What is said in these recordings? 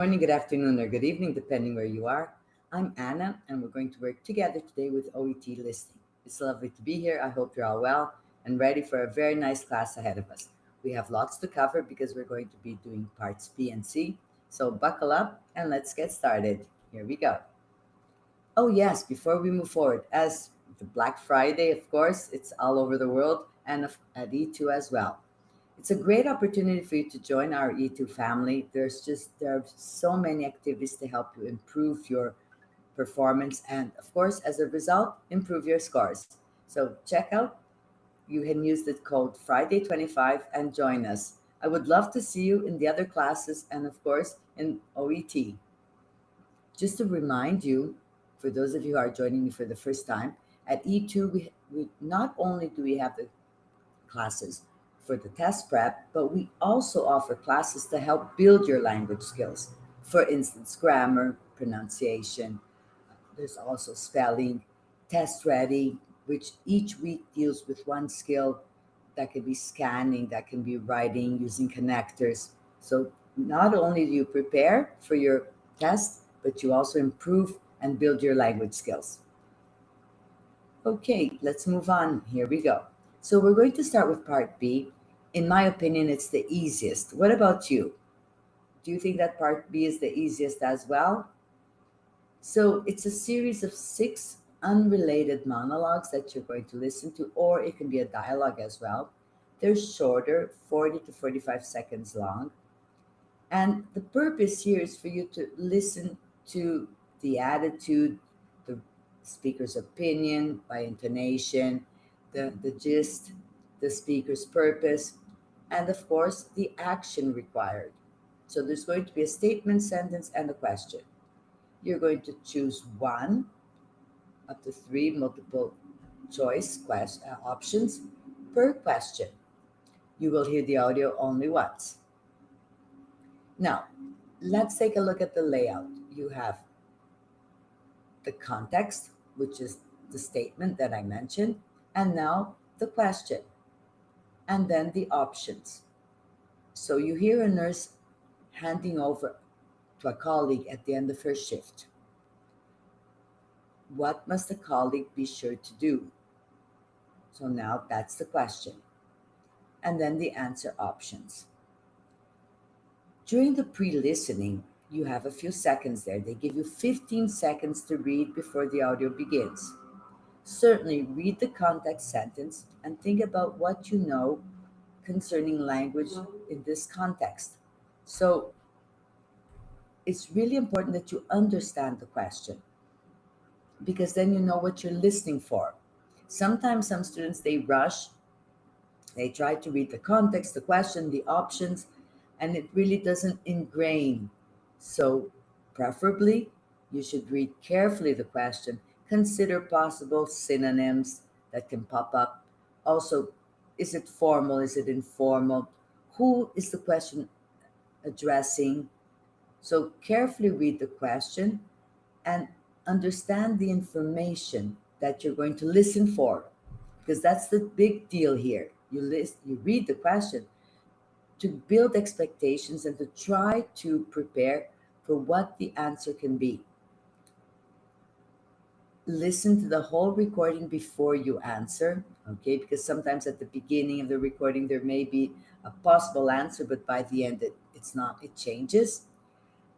Morning, good afternoon, or good evening, depending where you are. I'm Anna, and we're going to work together today with OET Listening. It's lovely to be here. I hope you're all well and ready for a very nice class ahead of us. We have lots to cover because we're going to be doing parts B and C. So buckle up and let's get started. Here we go. Oh, yes, before we move forward, as the Black Friday, of course, it's all over the world and at E2 as well. It's a great opportunity for you to join our E2 family. There are so many activities to help you improve your performance and of course as a result improve your scores. So check out you can use the code Friday25 and join us. I would love to see you in the other classes and of course in OET. Just to remind you, for those of you who are joining me for the first time, at E2 we not only do we have the classes for the test prep, but we also offer classes to help build your language skills. For instance, grammar, pronunciation, there's also spelling, test ready, which each week deals with one skill that can be scanning, that can be writing using connectors. So not only do you prepare for your test, but you also improve and build your language skills. Okay, let's move on. Here we go. So we're going to start with part B. In my opinion, it's the easiest. What about you? Do you think that part B is the easiest as well? So it's a series of six unrelated monologues that you're going to listen to, or it can be a dialogue as well. They're shorter, 40 to 45 seconds long. And the purpose here is for you to listen to the attitude, the speaker's opinion by intonation, the gist, the speaker's purpose, and of course, the action required. So there's going to be a statement, sentence, and a question. You're going to choose one up to three multiple choice options per question. You will hear the audio only once. Now, let's take a look at the layout. You have the context, which is the statement that I mentioned, and now the question, and then the options. So you hear a nurse handing over to a colleague at the end of her shift. What must the colleague be sure to do? So now that's the question. And then the answer options. During the pre listening, you have a few seconds there. They give you 15 seconds to read before the audio begins. Certainly, read the context sentence and think about what you know concerning language in this context. So, it's really important that you understand the question because then you know what you're listening for. Sometimes some students they rush, they try to read the context, the question, the options, and it really doesn't ingrain. So, preferably, you should read carefully the question, consider possible synonyms that can pop up. Also, is it formal? Is it informal? Who is the question addressing? So, carefully read the question and understand the information that you're going to listen for because that's the big deal here. You read the question to build expectations and to try to prepare for what the answer can be. Listen to the whole recording before you answer, okay? Because sometimes at the beginning of the recording there may be a possible answer, but by the end it's not, it changes.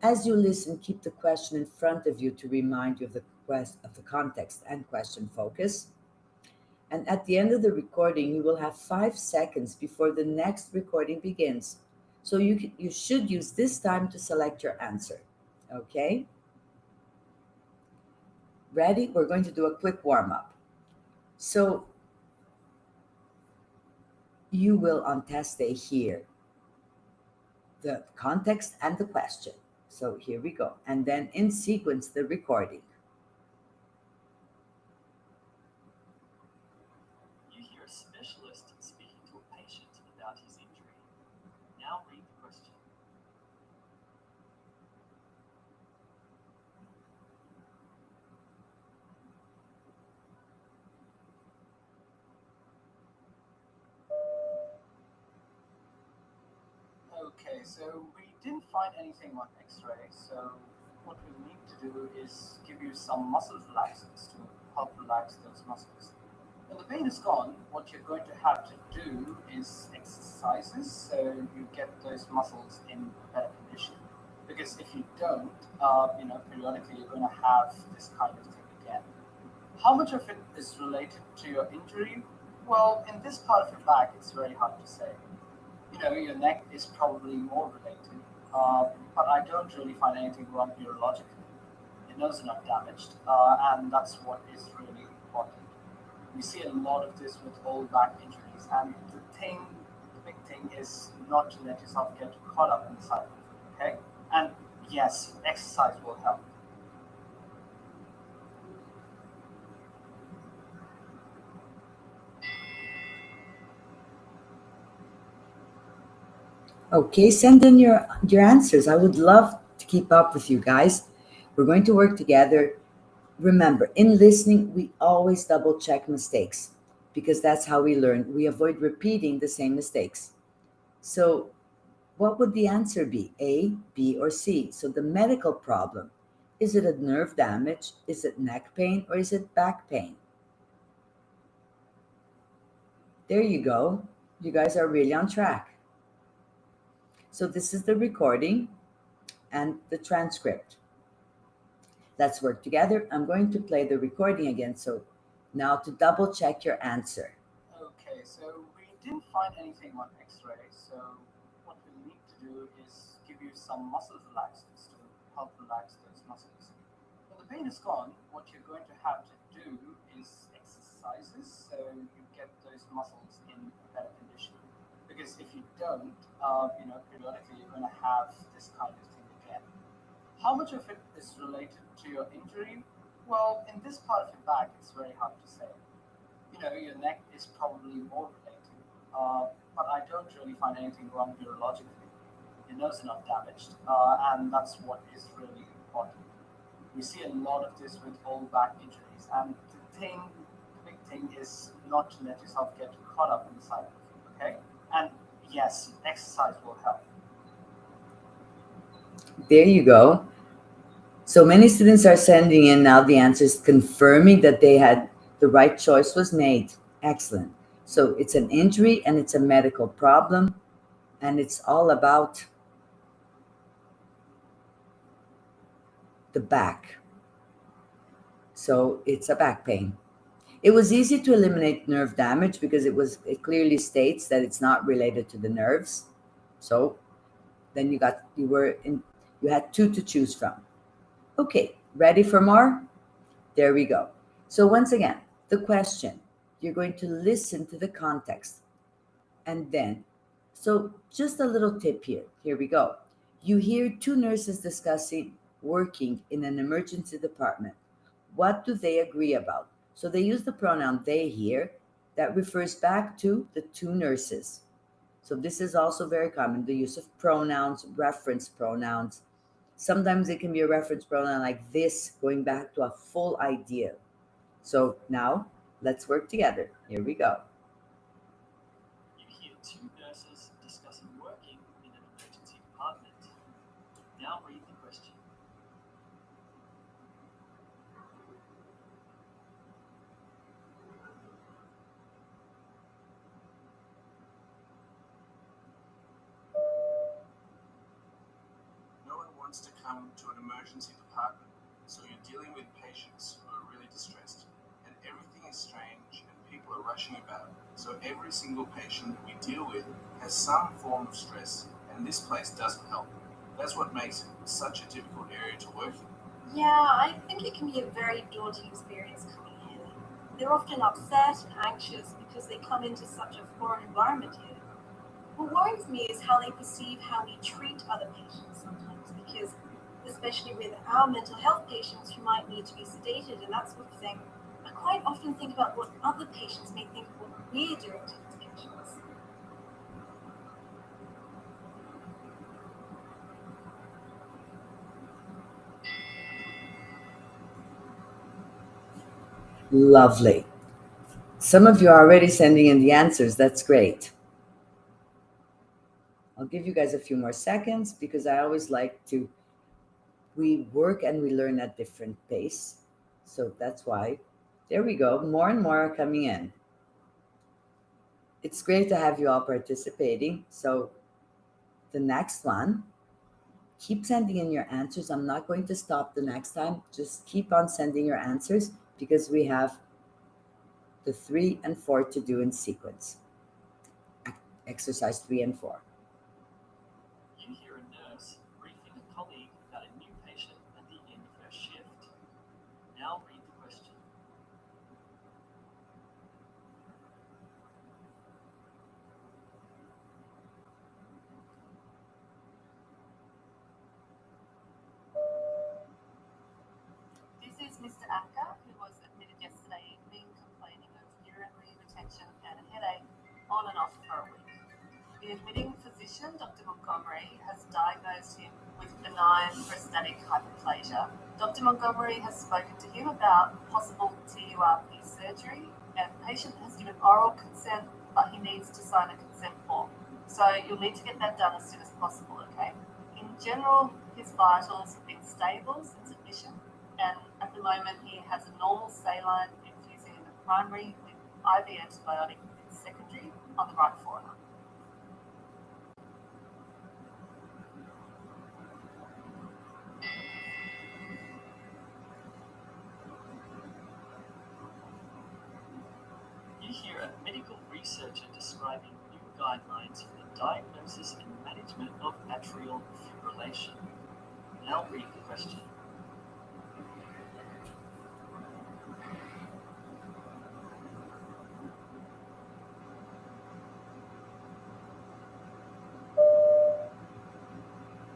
As you listen, keep the question in front of you to remind you of the context and question focus. And at the end of the recording, you will have 5 seconds before the next recording begins. So you should use this time to select your answer. Okay? Ready? We're going to do a quick warm up. So you will on test day hear the context and the question. So here we go. And then in sequence, the recording. You hear a specialist speaking to a patient about his injury. Now read the question. Okay, so read didn't find anything on X-ray, so what we need to do is give you some muscle relaxants to help relax those muscles. When the pain is gone, what you're going to have to do is exercises so you get those muscles in better condition. Because if you don't, periodically you're going to have this kind of thing again. How much of it is related to your injury? Well, in this part of your back, it's very hard to say. Your neck is probably more related, but I don't really find anything wrong neurologically. Your nerves are not damaged, and that's what is really important. We see a lot of this with old back injuries, and the big thing is not to let yourself get caught up in the cycle. Okay, and yes, exercise will help. Okay, send in your answers. I would love to keep up with you guys. We're going to work together. Remember, in listening, we always double check mistakes because that's how we learn. We avoid repeating the same mistakes. So, what would the answer be? A, B, or C? So, the medical problem, is it a nerve damage? Is it neck pain? Or is it back pain? There you go. You guys are really on track. So, this is the recording and the transcript. Let's work together. I'm going to play the recording again. So, now to double check your answer. Okay, so we didn't find anything on X-ray, so what we need to do is give you some muscle relaxants to help relax those muscles. When the pain is gone, what you're going to have to do is exercises so you get those muscles in better condition. Because if you don't, periodically you're going to have this kind of thing again. How much of it is related to your injury? Well, in this part of your back, it's very hard to say. Your neck is probably more related, but I don't really find anything wrong neurologically. Your nerves are not damaged, and that's what is really important. We see a lot of this with old back injuries, and the big thing is not to let yourself get caught up in the cycle. Okay, and yes, exercise will help. There you go. So many students are sending in now the answers confirming that they had the right choice was made. Excellent. So it's an injury and it's a medical problem and it's all about the back. So it's a back pain. It was easy to eliminate nerve damage because it clearly states that it's not related to the nerves. So then you had two to choose from. Okay, ready for more? There we go. So, once again, the question you're going to listen to the context and then, so just a little tip here. Here we go. You hear two nurses discussing working in an emergency department. What do they agree about? So, they use the pronoun they here that refers back to the two nurses. So, this is also very common the use of pronouns, reference pronouns. Sometimes it can be a reference pronoun like this, going back to a full idea. So now let's work together. Here we go. You hear two nurses discussing working in an emergency department. Now read the question. No one wants to come to an emergency department, so you're dealing with patients who are really distressed, and everything is strange and people are rushing about. So every single patient that we deal with has some form of stress, and this place doesn't help. That's what makes it such a difficult area to work in. Yeah, I think it can be a very daunting experience coming here. They're often upset and anxious because they come into such a foreign environment here. What worries me is how they perceive how we treat other patients sometimes, because especially with our mental health patients who might need to be sedated and that sort of thing, I quite often think about what other patients may think of what we're doing to these patients. Lovely. Some of you are already sending in the answers. That's great. give you guys a few more seconds because I always like to, we work and we learn at different pace. So that's why, there we go. More and more are coming in. It's great to have you all participating. So the next one, keep sending in your answers. I'm not going to stop the next time. Just keep on sending your answers because we have the 3 and 4 to do in sequence. Exercise 3 and 4. You hear a nurse briefing a colleague about a new patient at the end of her shift. Now read the question. This is Mr. Acker, who was admitted yesterday evening complaining of urinary retention and a headache on and off for a week. The admitting physician, Dr. Montgomery, has diagnosed him with benign prostatic hyperplasia. Dr. Montgomery has spoken to him about possible TURP surgery, and the patient has given oral consent, but he needs to sign a consent form. So you'll need to get that done as soon as possible, okay? In general, his vitals have been stable since admission, and at the moment he has a normal saline infusing in the primary with IV antibiotic in secondary on the right forearm. You hear a medical researcher describing new guidelines for the diagnosis and management of atrial fibrillation. Now read the question.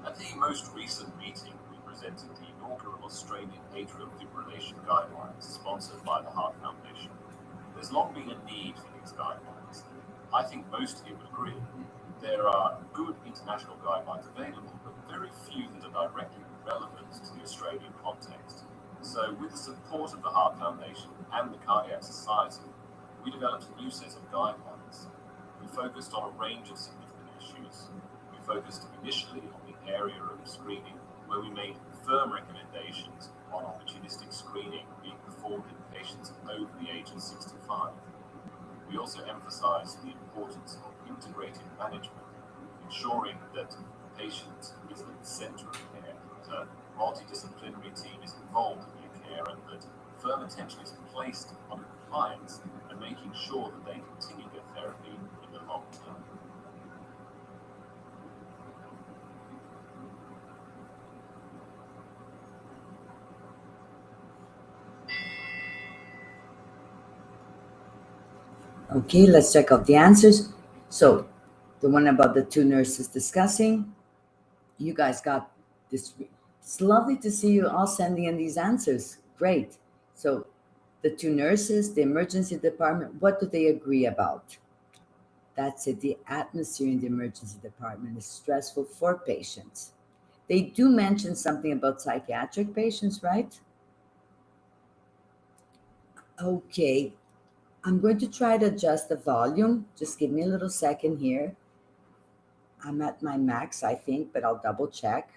At the most recent meeting, we presented the inaugural Australian Atrial Fibrillation Guidelines sponsored by the Heart Foundation. There's long been a need for these guidelines. I think most of you would agree. There are good international guidelines available, but very few that are directly relevant to the Australian context. So with the support of the Heart Foundation and the Cardiac Society, we developed a new set of guidelines. We focused on a range of significant issues. We focused initially on the area of screening, where we made firm recommendations on opportunistic screening being performed in patients over the age of 65. We also emphasized the importance of integrated management, ensuring that the patient is at the center of care, that a multidisciplinary team is involved in their care, and that firm attention is placed on compliance and making sure that they continue their therapy in the long term. Okay, let's check out the answers. So, the one about the 2 nurses discussing, you guys got this. It's lovely to see you all sending in these answers. Great. So, the 2 nurses, the emergency department, what do they agree about? That's it. The atmosphere in the emergency department is stressful for patients. They do mention something about psychiatric patients, right? Okay. I'm going to try to adjust the volume. Just give me a little second here. I'm at my max, I think, but I'll double check.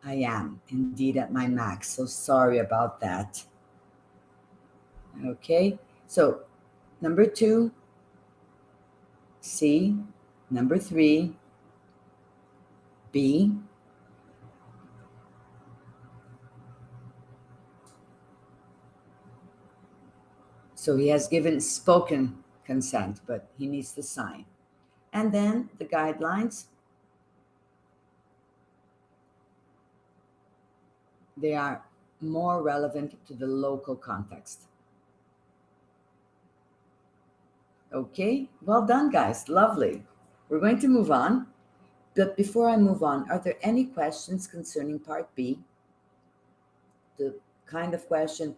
I am indeed at my max, so sorry about that. Okay, so number 2, C. Number 3, B. So he has given spoken consent, but he needs to sign. And then the guidelines, they are more relevant to the local context. Okay, well done, guys. Lovely. We're going to move on. But before I move on, are there any questions concerning part B? The kind of question,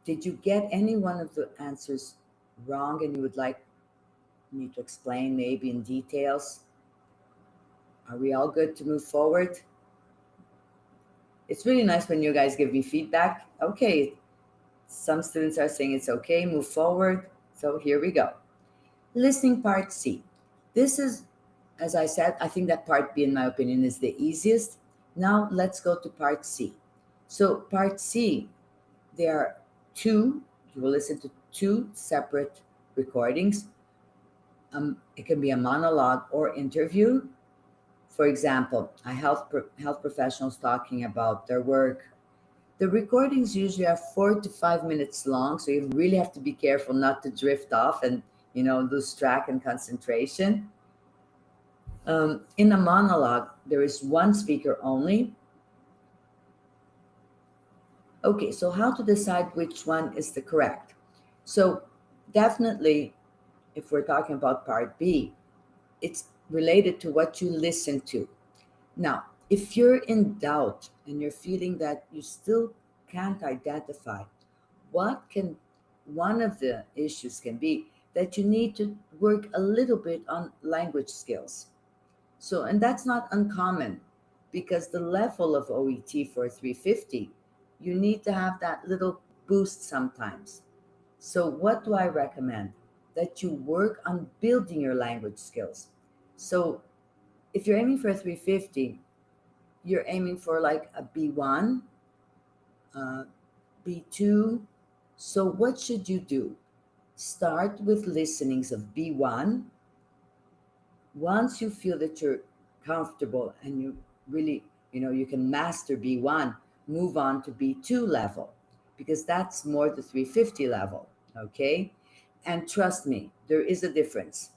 did you get any one of the answers wrong and you would like me to explain maybe in details? Are we all good to move forward? It's really nice when you guys give me feedback. Okay, some students are saying it's okay, move forward. So here we go. Listening part C. This is as I said, I think that part B, in my opinion, is the easiest. Now let's go to part C. So, part C, there are two, you will listen to two separate recordings. It can be a monologue or interview. For example, a health professionals talking about their work. The recordings usually are 4 to 5 minutes long, so you really have to be careful not to drift off and lose track and concentration. In a monologue, there is one speaker only. Okay, so how to decide which one is the correct? So definitely, if we're talking about part B, it's related to what you listen to. Now, if you're in doubt and you're feeling that you still can't identify, what can one of the issues can be that you need to work a little bit on language skills. So, and that's not uncommon because the level of OET for 350, you need to have that little boost sometimes. So, what do I recommend? That you work on building your language skills. So, if you're aiming for a 350, you're aiming for like a B1, uh, B2. So, what should you do? Start with listenings of B1. Once you feel that you're comfortable and you really, you can master B1, move on to B2 level because that's more the 350 level. Okay. And trust me, there is a difference.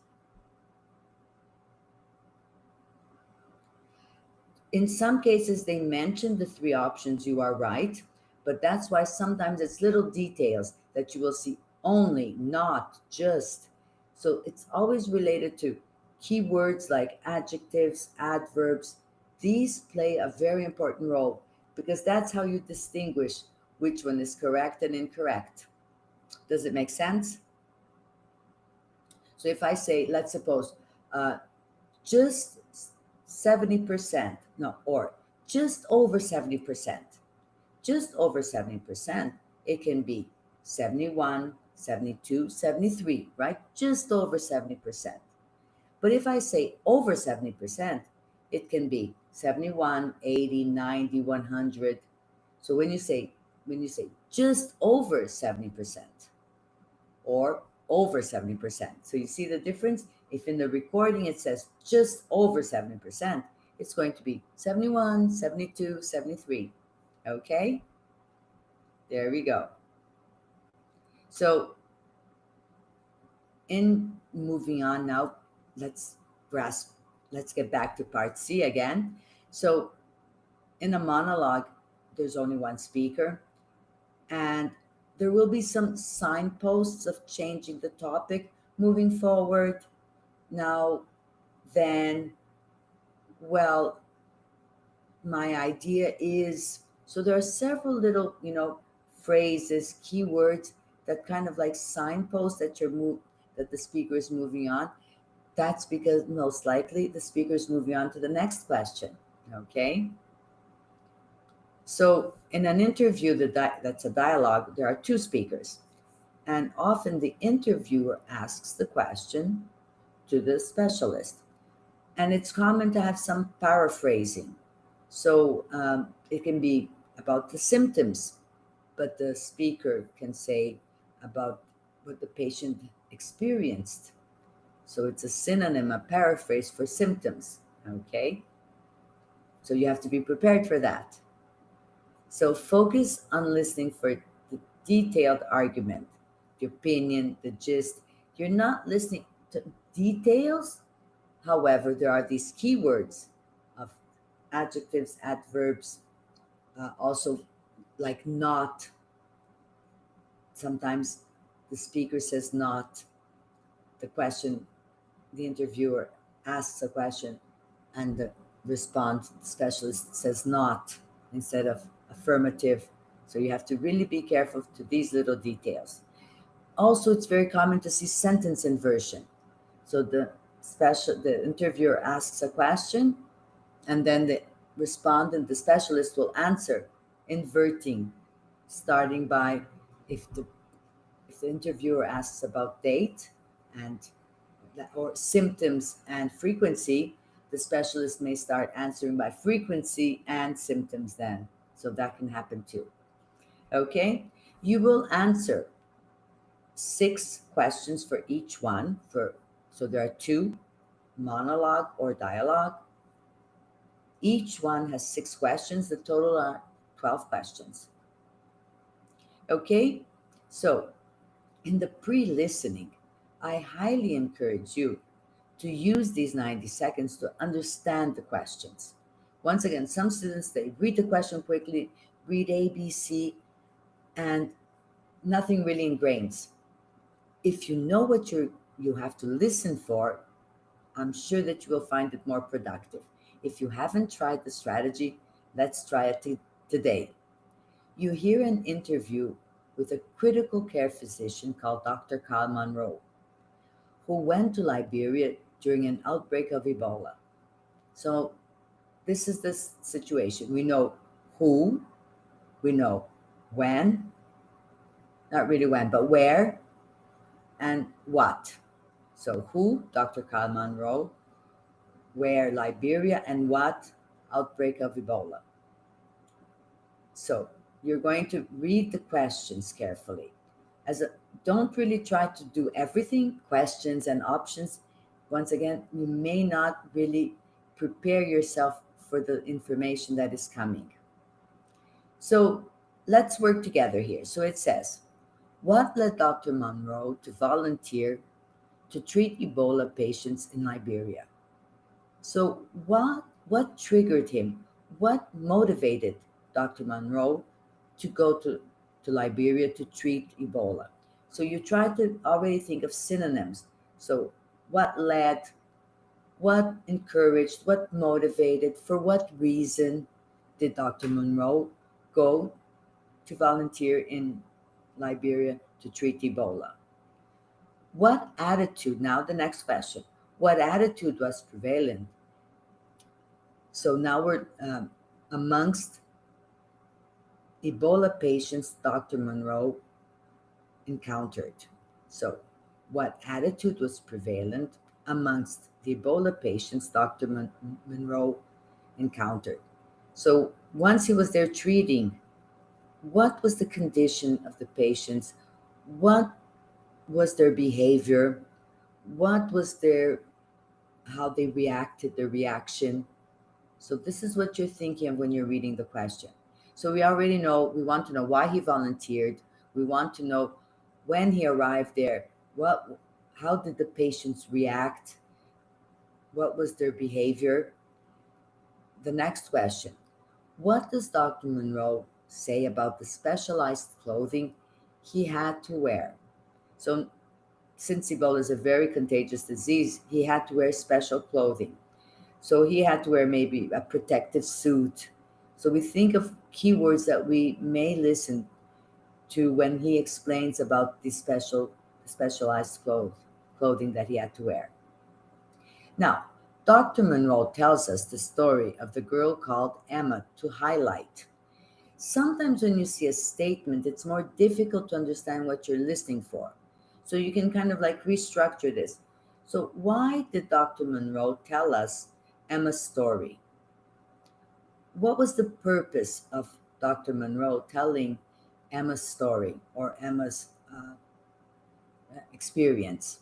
In some cases, they mention the three options, you are right, but that's why sometimes it's little details that you will see only, not just. So it's always related to keywords like adjectives, adverbs. These play a very important role because that's how you distinguish which one is correct and incorrect. Does it make sense? So if I say, let's suppose, uh, just 70%, no, or just over 70%, just over 70%, it can be 71, 72, 73, right? Just over 70%. But if I say over 70%, it can be 71, 80, 90, 100. So when you say just over 70%, or over 70%. So you see the difference? If in the recording it says just over 70%, it's going to be 71, 72, 73. Okay? There we go. So in moving on now, let's grasp, let's get back to part C again. So in a monologue, there's only one speaker, and there will be some signposts of changing the topic, moving forward, now, then, well, my idea is. So there are several little, phrases, keywords that kind of like signposts that that the speaker is moving on. That's because most likely the speaker is moving on to the next question. Okay. So in an interview that's a dialogue, there are two speakers. And often the interviewer asks the question to the specialist. And it's common to have some paraphrasing. So it can be about the symptoms, but the speaker can say about what the patient experienced. So it's a synonym, a paraphrase for symptoms. Okay? So you have to be prepared for that. So focus on listening for the detailed argument, the opinion, the gist. You're not listening to details. However, there are these keywords of adjectives, adverbs, also like not. Sometimes the speaker says not. The question, the interviewer asks a question, and the response specialist says not instead of affirmative. So you have to really be careful to these little details. Also, it's very common to see sentence inversion. So the interviewer asks a question, and then the respondent, the specialist, will answer, inverting, starting by if the interviewer asks about date, and or symptoms and frequency, the specialist may start answering by frequency and symptoms then. So that can happen too. Okay? You will answer 6 questions for each one. So there are two, monologue or dialogue. Each one has 6 questions. The total are 12 questions. Okay? So in the pre-listening, I highly encourage you to use these 90 seconds to understand the questions. Once again, some students, they read the question quickly, read A, B, C, and nothing really ingrains. If you know what you have to listen for, I'm sure that you will find it more productive. If you haven't tried the strategy, let's try it today. You hear an interview with a critical care physician called Dr. Carl Monroe, who went to Liberia during an outbreak of Ebola. So this is the situation. We know who, we know when, not really when, but where and what. So who, Dr. Carl Monroe, where, Liberia, and what, outbreak of Ebola. So you're going to read the questions carefully. Don't really try to do everything, questions and options. Once again, you may not really prepare yourself for the information that is coming. So let's work together here. So it says, what led Dr. Monroe to volunteer to treat Ebola patients in Liberia? So what triggered him? What motivated Dr. Monroe to go to Liberia to treat Ebola? So you try to already think of synonyms. So what led, what encouraged, what motivated, for what reason did Dr. Monroe go to volunteer in Liberia to treat Ebola? What attitude, now the next question, what attitude was prevalent? So now we're amongst Ebola patients Dr. Monroe encountered. So, what attitude was prevalent amongst the Ebola patients Dr. Monroe encountered? So, once he was there treating, what was the condition of the patients? What was their behavior? What was how they reacted, their reaction? So this is what you're thinking of when you're reading the question. So we already know, we want to know why he volunteered. We want to know when he arrived there, how did the patients react? What was their behavior? The next question, what does Dr. Monroe say about the specialized clothing he had to wear? So since Ebola is a very contagious disease, he had to wear special clothing. So he had to wear maybe a protective suit. So we think of keywords that we may listen to when he explains about the specialized clothing that he had to wear. Now, Dr. Monroe tells us the story of the girl called Emma to highlight. Sometimes when you see a statement, it's more difficult to understand what you're listening for. So you can kind of like restructure this. So why did Dr. Monroe tell us Emma's story? What was the purpose of Dr. Monroe telling Emma's story or Emma's experience?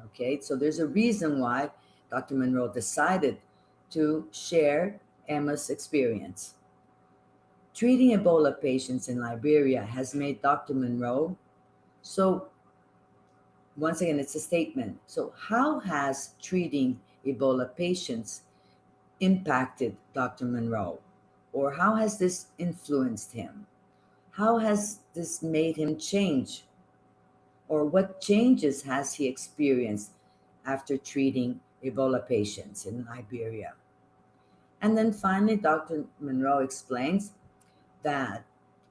Okay, so there's a reason why Dr. Monroe decided to share Emma's experience. Treating Ebola patients in Liberia has made Dr. Monroe, so once again, it's a statement. So, how has treating Ebola patients impacted Dr. Monroe? Or how has this influenced him? How has this made him change? Or what changes has he experienced after treating Ebola patients in Liberia? And then finally, Dr. Monroe explains that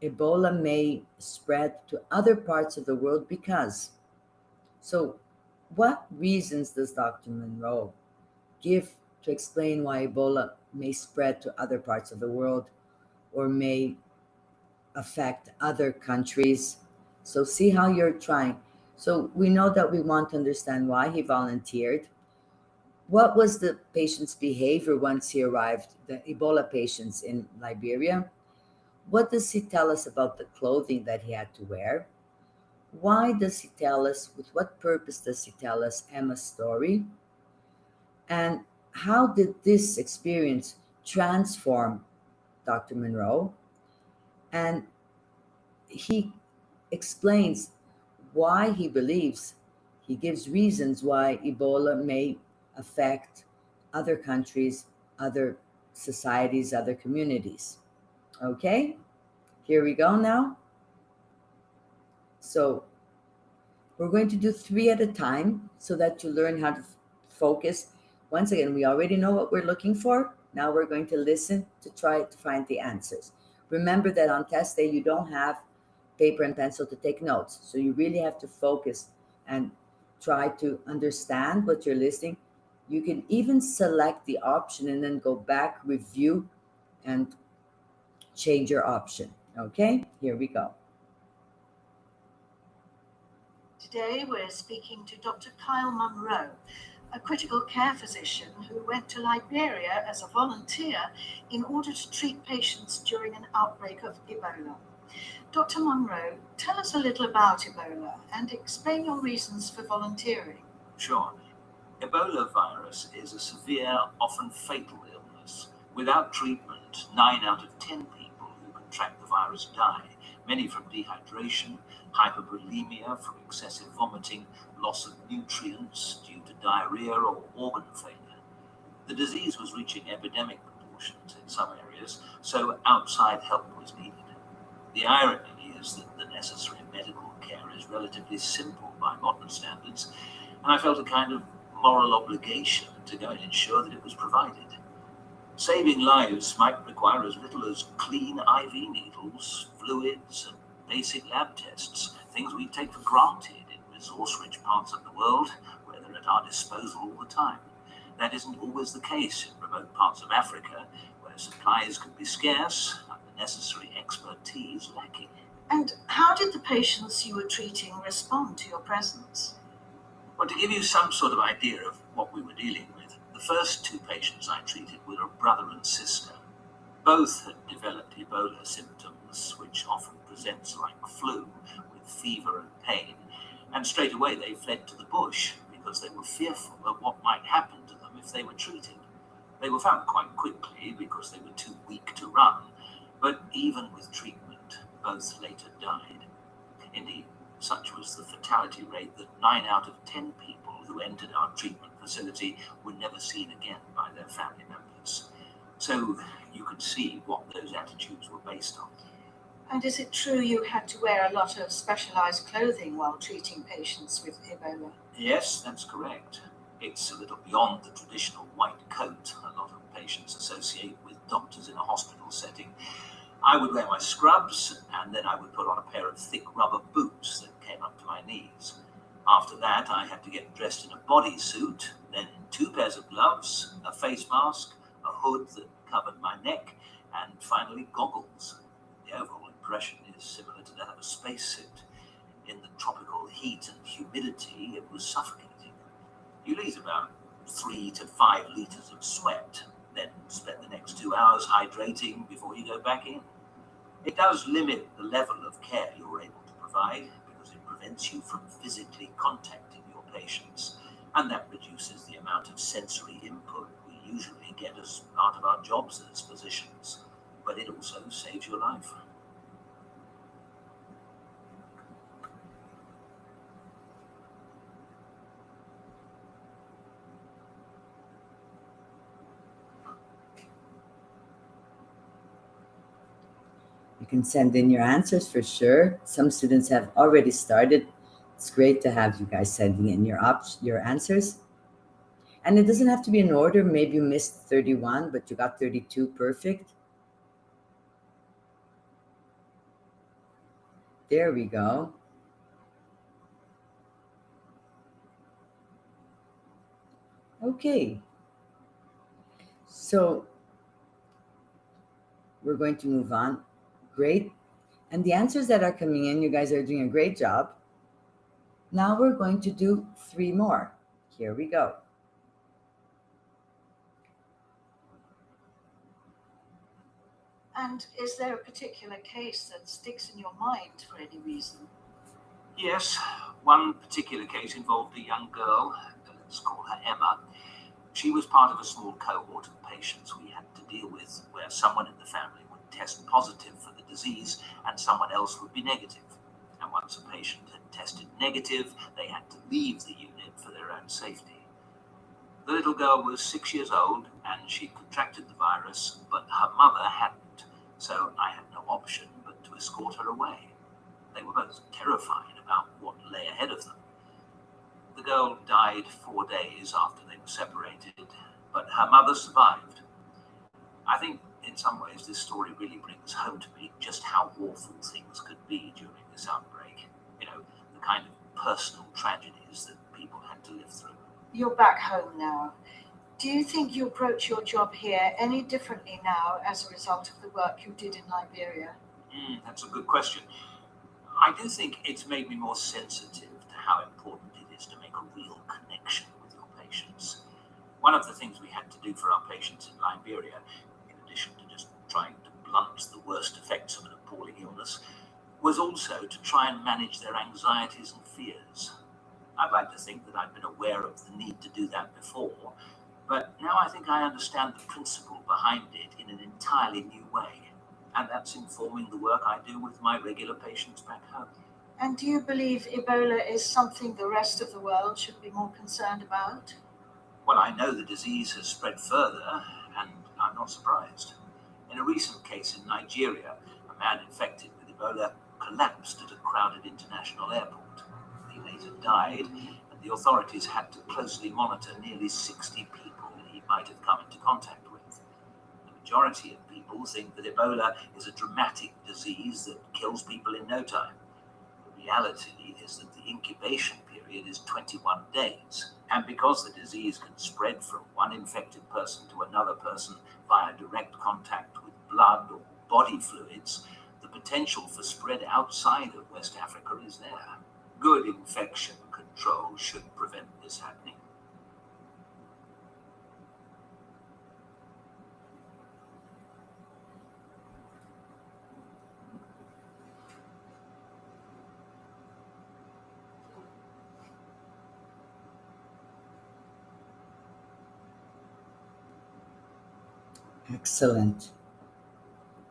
Ebola may spread to other parts of the world because. So, what reasons does Dr. Monroe give to explain why Ebola may spread to other parts of the world or may affect other countries? So, see how you're trying. So we know that we want to understand why he volunteered. What was the patient's behavior once he arrived, the Ebola patients in Liberia? What does he tell us about the clothing that he had to wear? Why does he tell us, with what purpose does he tell us Emma's story? And how did this experience transform Dr. Monroe? And he explains why he believes, he gives reasons why Ebola may affect other countries, other societies, other communities. Okay, here we go now. So we're going to do three at a time so that you learn how to focus. Once again, we already know what we're looking for. Now we're going to listen to try to find the answers. Remember that on test day, you don't have paper and pencil to take notes. So you really have to focus and try to understand what you're listening. You can even select the option and then go back, review, and change your option. Okay, here we go. Today we're speaking to Dr. Kyle Monroe, a critical care physician who went to Liberia as a volunteer in order to treat patients during an outbreak of Ebola. Dr. Monroe, tell us a little about Ebola and explain your reasons for volunteering. Sure. Ebola virus is a severe, often fatal illness. Without treatment, 9 out of 10 people who contract the virus die, many from dehydration, hypervolemia from excessive vomiting, loss of nutrients due to diarrhea or organ failure. The disease was reaching epidemic proportions in some areas, so outside help was needed. The irony is that the necessary medical care is relatively simple by modern standards, and I felt a kind of moral obligation to go and ensure that it was provided. Saving lives might require as little as clean IV needles, fluids, and basic lab tests, things we take for granted in resource-rich parts of the world where they're at our disposal all the time. That isn't always the case in remote parts of Africa, where supplies can be scarce and the necessary expertise lacking. And how did the patients you were treating respond to your presence? Well, to give you some sort of idea of what we were dealing with, the first 2 patients I treated were a brother and sister. Both had developed Ebola symptoms, which often presents like flu, with fever and pain, and straight away they fled to the bush because they were fearful of what might happen to them if they were treated. They were found quite quickly because they were too weak to run, but even with treatment, both later died. Indeed, such was the fatality rate that 9 out of 10 people who entered our treatment facility were never seen again by their family members. So you can see what those attitudes were based on. And is it true you had to wear a lot of specialized clothing while treating patients with Ebola? Yes, that's correct. It's a little beyond the traditional white coat a lot of patients associate with doctors in a hospital setting. I would wear my scrubs, and then I would put on a pair of thick rubber boots that came up to my knees. After that, I had to get dressed in a bodysuit, then 2 pairs of gloves, a face mask, a hood that covered my neck, and finally goggles. The overall impression is similar to that of a spacesuit. In the tropical heat and humidity, it was suffocating. You lose about 3 to 5 liters of sweat, then spend the next 2 hours hydrating before you go back in. It does limit the level of care you're able to provide because it prevents you from physically contacting your patients, and that reduces the amount of sensory input we usually get as part of our jobs as physicians, but it also saves your life. You can send in your answers for sure. Some students have already started. It's great to have you guys sending in your answers. And it doesn't have to be in order. Maybe you missed 31, but you got 32 perfect. There we go. Okay. So we're going to move on. Great. And the answers that are coming in, you guys are doing a great job. Now we're going to do 3 more. Here we go. And is there a particular case that sticks in your mind for any reason? Yes, one particular case involved a young girl, let's call her Emma. She was part of a small cohort of patients we had to deal with, where someone in the family would test positive for the disease and someone else would be negative. And once a patient had tested negative, they had to leave the unit for their own safety. The little girl was 6 years old and she contracted the virus, but her mother hadn't, so I had no option but to escort her away. They were both terrified about what lay ahead of them. The girl died 4 days after they were separated, but her mother survived. I think in some ways this story really brings home to me just how awful things could be during this outbreak. You know, the kind of personal tragedies that people had to live through. You're back home now. Do you think you approach your job here any differently now as a result of the work you did in Liberia? That's a good question. I do think it's made me more sensitive to how important it is to make a real connection with your patients. One of the things we had to do for our patients in Liberia, in addition to just trying to blunt the worst effects of an appalling illness, was also to try and manage their anxieties and fears. I'd like to think that I'd been aware of the need to do that before, but now I think I understand the principle behind it in an entirely new way. And that's informing the work I do with my regular patients back home. And do you believe Ebola is something the rest of the world should be more concerned about? Well, I know the disease has spread further, and I'm not surprised. In a recent case in Nigeria, a man infected with Ebola collapsed at a crowded international airport. He later died, and the authorities had to closely monitor nearly 60 people he might have come into contact with. The majority of people think that Ebola is a dramatic disease that kills people in no time. The reality is that the incubation period is 21 days, and because the disease can spread from one infected person to another person via direct contact with blood or body fluids, the potential for spread outside of West Africa is there. Good infection control should prevent this happening. Excellent.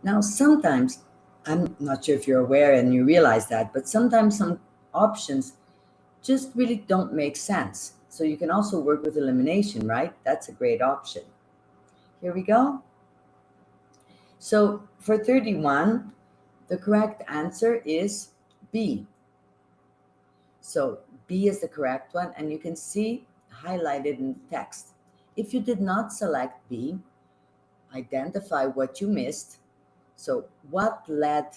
Now, sometimes, I'm not sure if you're aware and you realize that, but sometimes some options just really don't make sense. So you can also work with elimination, right? That's a great option. Here we go. So for 31, the correct answer is B. So B is the correct one, and you can see highlighted in the text. If you did not select B, identify what you missed. So what led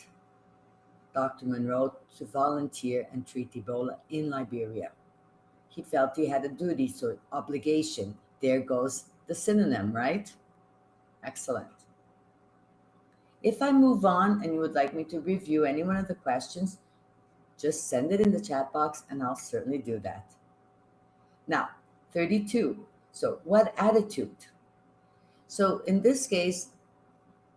Dr. Monroe to volunteer and treat Ebola in Liberia? He felt he had a duty, so obligation. There goes the synonym, right? Excellent. If I move on and you would like me to review any one of the questions, just send it in the chat box and I'll certainly do that. Now, 32. So, what attitude? So, in this case,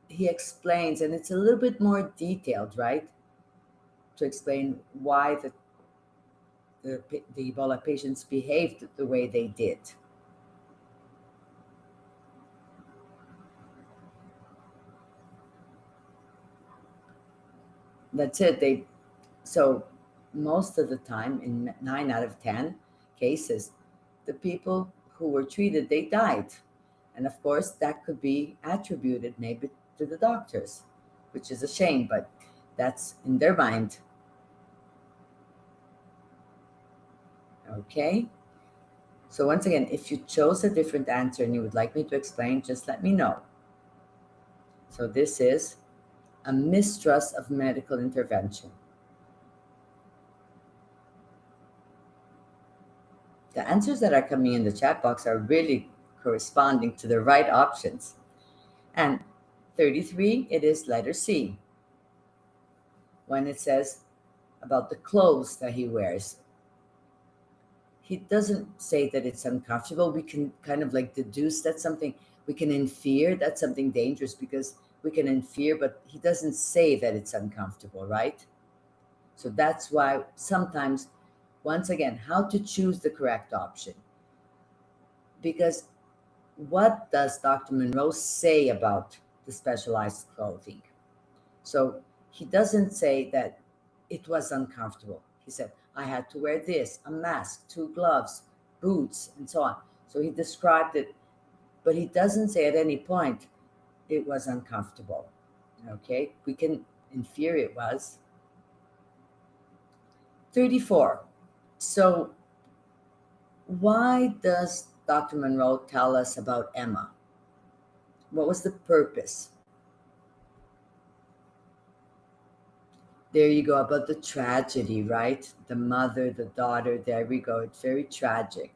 he explains, and it's a little bit more detailed, right? To explain why the Ebola patients behaved the way they did. That's it. So most of the time, in 9 out of 10 cases, the people who were treated, they died. And of course, that could be attributed maybe to the doctors, which is a shame, but that's in their mind. Okay. So once again, if you chose a different answer and you would like me to explain, just let me know. So this is a mistrust of medical intervention. The answers that are coming in the chat box are really corresponding to the right options. And 33, it is letter C. When it says about the clothes that he wears. he doesn't say that it's uncomfortable. We can kind of like deduce that something, we can infer that's something dangerous because we can infer, but he doesn't say that it's uncomfortable, right? So that's why sometimes, once again, how to choose the correct option. Because what does Dr. Monroe say about the specialized clothing? So he doesn't say that it was uncomfortable. He said, I had to wear this, a mask, two gloves, boots, and so on. So he described it, but he doesn't say at any point it was uncomfortable. Okay, we can infer it was. 34. So, why does Dr. Monroe tell us about Emma? What was the purpose? There you go, about the tragedy, right? The mother, the daughter, there we go. It's very tragic.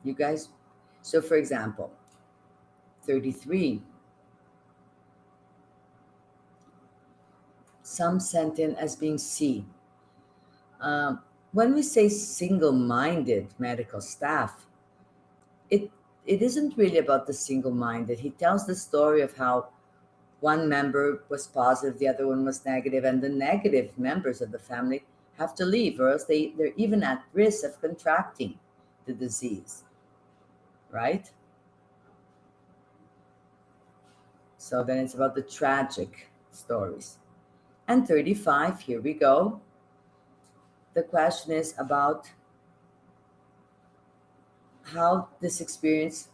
You guys, so for example, 33, some sent in as being C. When we say single-minded medical staff, it it isn't really about the single-minded. He tells the story of how one member was positive, the other one was negative, and the negative members of the family have to leave, or else they're even at risk of contracting the disease, right? So then it's about the tragic stories. And 35, here we go. The question is about how this experience,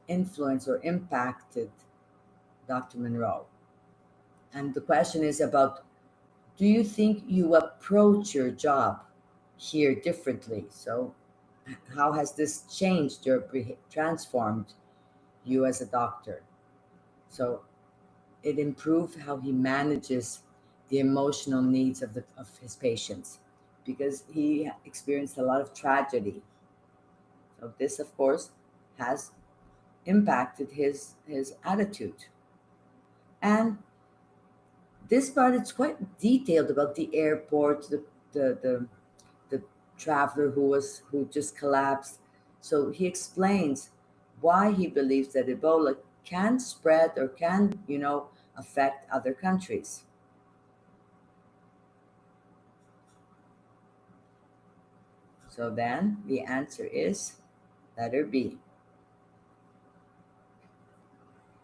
influenced or impacted Dr. Monroe. And the question is about, do you think you approach your job here differently? So, how has this changed transformed you as a doctor? So, it improved how he manages the emotional needs of his patients because he experienced a lot of tragedy. So, this, of course, has impacted his attitude. And this part it's quite detailed about the airport, the traveler who just collapsed. So he explains why he believes that Ebola can spread or can, affect other countries. So then the answer is letter B.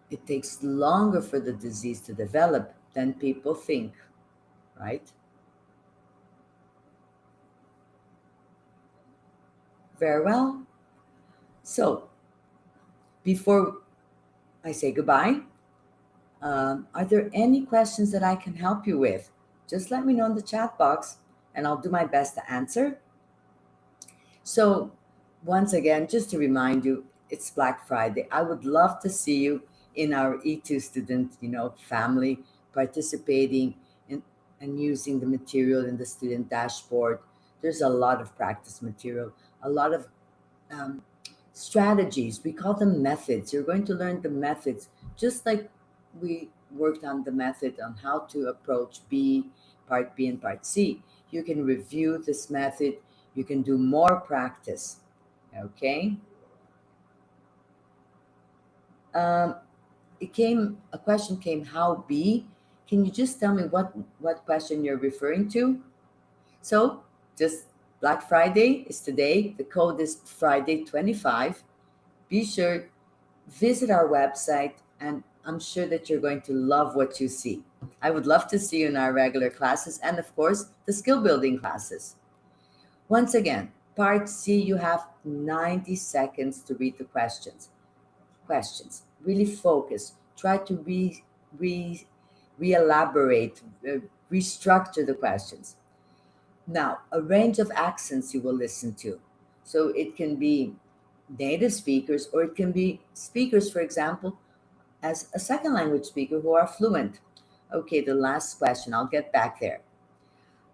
It takes longer for the disease to develop than people think, right? Very well. So before I say goodbye, are there any questions that I can help you with? Just let me know in the chat box and I'll do my best to answer. So, once again, just to remind you, it's Black Friday. I would love to see you in our E2 student, family participating in and using the material in the student dashboard. There's a lot of practice material, a lot of um, strategies. We call them methods. You're going to learn the methods, just like we worked on the method on how to approach part B, and part C. You can review this method. You can do more practice. Okay. Um, a question came, how B? Can you just tell me what question you're referring to? So just Black Friday is today. The code is Friday 25. Be sure visit our website, and I'm sure that you're going to love what you see. I would love to see you in our regular classes and, of course, the skill building classes. Once again, part C, you have 90 seconds to read the questions. Really focus. Try to re-elaborate, restructure the questions. Now, a range of accents you will listen to. So it can be native speakers, or it can be speakers, for example, as a second language speaker who are fluent. Okay, the last question, I'll get back there.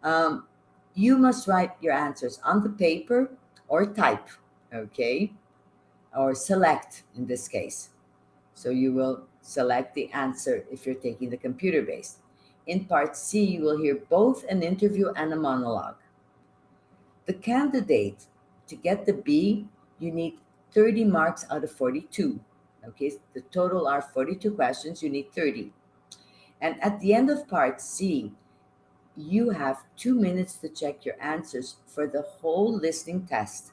Um, you must write your answers on the paper or type, okay, or select in this case. So you will select the answer if you're taking the computer based. In part C, you will hear both an interview and a monologue. The candidate, to get the B, you need 30 marks out of 42. Okay, the total are 42 questions, you need 30. And at the end of part C, you have 2 minutes to check your answers for the whole listening test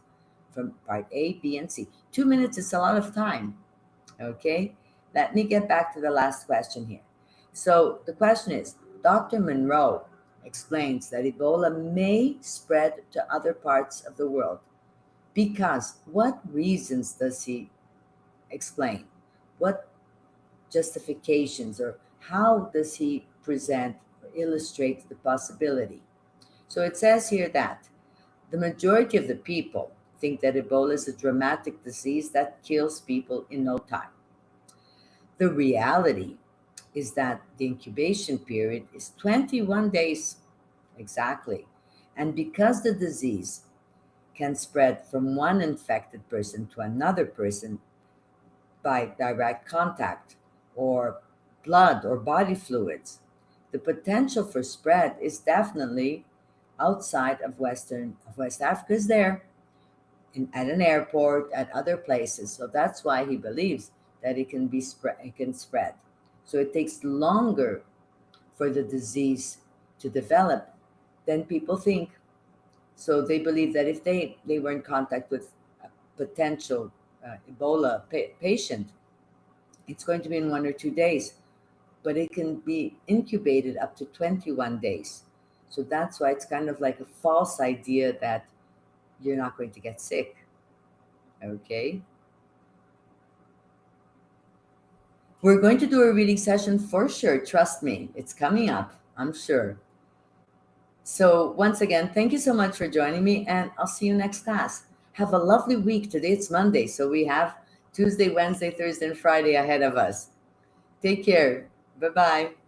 from part A, B, and C. 2 minutes is a lot of time. Okay, let me get back to the last question here. So the question is, Dr. Monroe explains that Ebola may spread to other parts of the world because what reasons does he explain? What justifications or how does he present or illustrate the possibility? So it says here that the majority of the people think that Ebola is a dramatic disease that kills people in no time. The reality is that the incubation period is 21 days exactly. And because the disease can spread from one infected person to another person by direct contact or blood or body fluids, the potential for spread is definitely outside of West Africa is there at an airport, at other places. So that's why he believes that it can spread. So it takes longer for the disease to develop than people think. So they believe that if they were in contact with a potential Ebola patient, it's going to be in 1 or 2 days, but it can be incubated up to 21 days. So that's why it's kind of like a false idea that you're not going to get sick. Okay. We're going to do a reading session for sure. Trust me, it's coming up, I'm sure. So, once again, thank you so much for joining me, and I'll see you next class. Have a lovely week. Today it's Monday, so we have Tuesday, Wednesday, Thursday, and Friday ahead of us. Take care. Bye bye.